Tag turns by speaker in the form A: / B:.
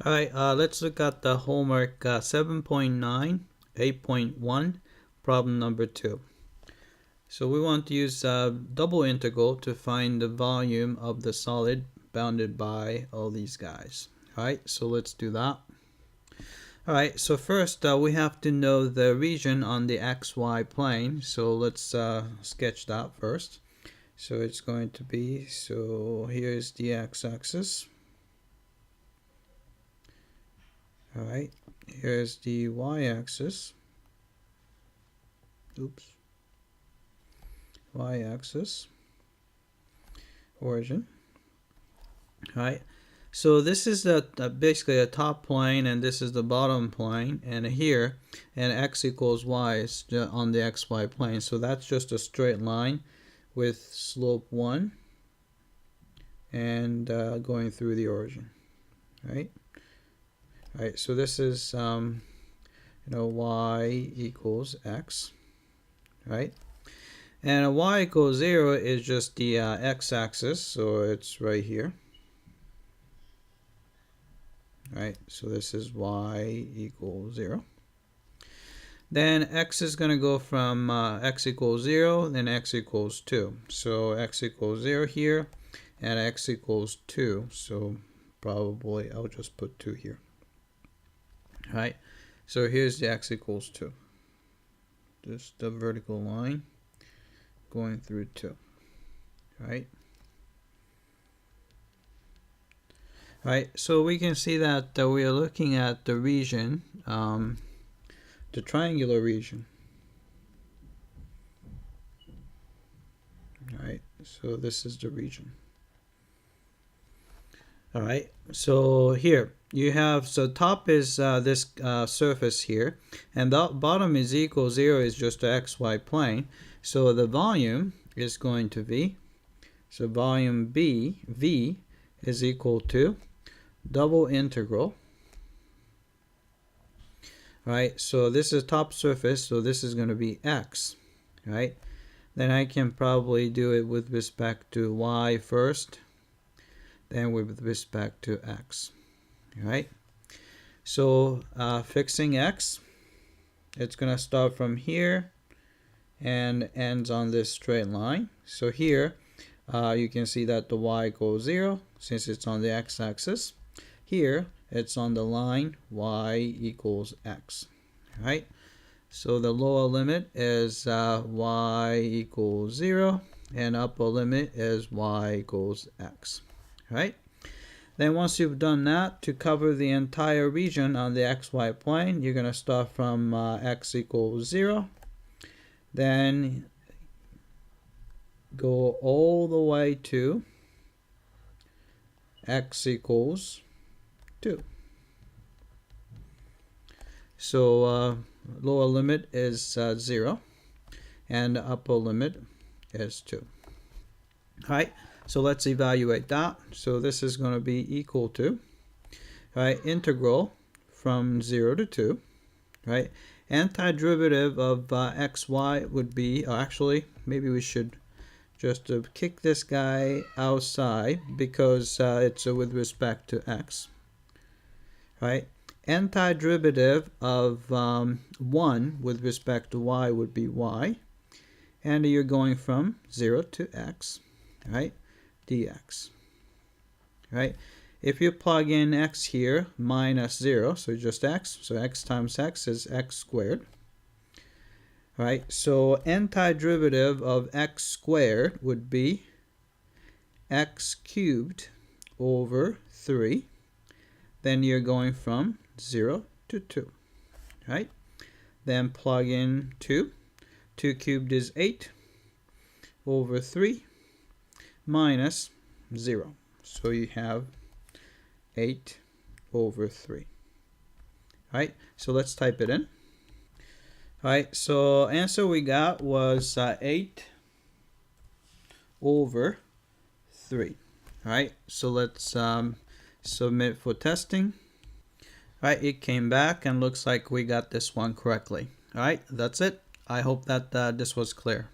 A: Alright, let's look at the homework 7.9-8.1, problem number 2. So we want to use double integral to find the volume of the solid bounded by all these guys. Alright, so let's do that. Alright, so first we have to know the region on the xy plane. So let's sketch that first. So it's going to be, so here's the x-axis. Alright, here's the y-axis. Oops. Y-axis. Origin. Alright, so this is basically a top plane, and this is the bottom plane, and here, and x equals y is on the xy plane. So that's just a straight line with slope 1 and going through the origin. Right? Alright, so this is y equals x, right? And y equals 0 is just the x-axis, so it's right here. Right, so this is y equals 0. Then x is going to go from x equals 0, then x equals 2. So x equals 0 here, and x equals 2. So probably I'll just put 2 here. Right, so here's the x equals 2. Just the vertical line going through 2. Right. Right, so we can see that we are looking at the region, the triangular region. Alright, so this is the region. Alright, so here you have, so top is this surface here, and the bottom is equal 0 is just the xy plane. So the volume is going to be, so volume V is equal to double integral. Right, so this is top surface, so this is going to be x. Right, then I can probably do it with respect to y first, then with respect to x. Right, so fixing x, it's going to start from here and ends on this straight line. So here you can see that the y equals 0 since it's on the x-axis. Here it's on the line y equals x. Right, so the lower limit is y equals 0, and upper limit is y equals x. Right, then once you've done that, to cover the entire region on the xy plane, you're going to start from x equals 0, then go all the way to x equals 2. So lower limit is 0 and upper limit is 2. Alright, so let's evaluate that. So this is going to be equal to, right, integral from 0 to 2. Right, antiderivative of xy would be, actually maybe we should just kick this guy outside because it's with respect to x. Right, antiderivative of 1 with respect to y would be y, and you're going from 0 to x, right, dx. Right, if you plug in x here, minus 0, so just x, so x times x is x squared. Right, so antiderivative of x squared would be x cubed over 3. Then you're going from 0 to 2. Right, then plug in 2. 2 cubed is 8 over 3 minus 0. So you have 8 over 3. Alright, so let's type it in. Alright, so answer we got was 8 over 3. Alright, so let's submit for testing. Alright, it came back and looks like we got this one correctly. Alright, that's it. I hope that this was clear.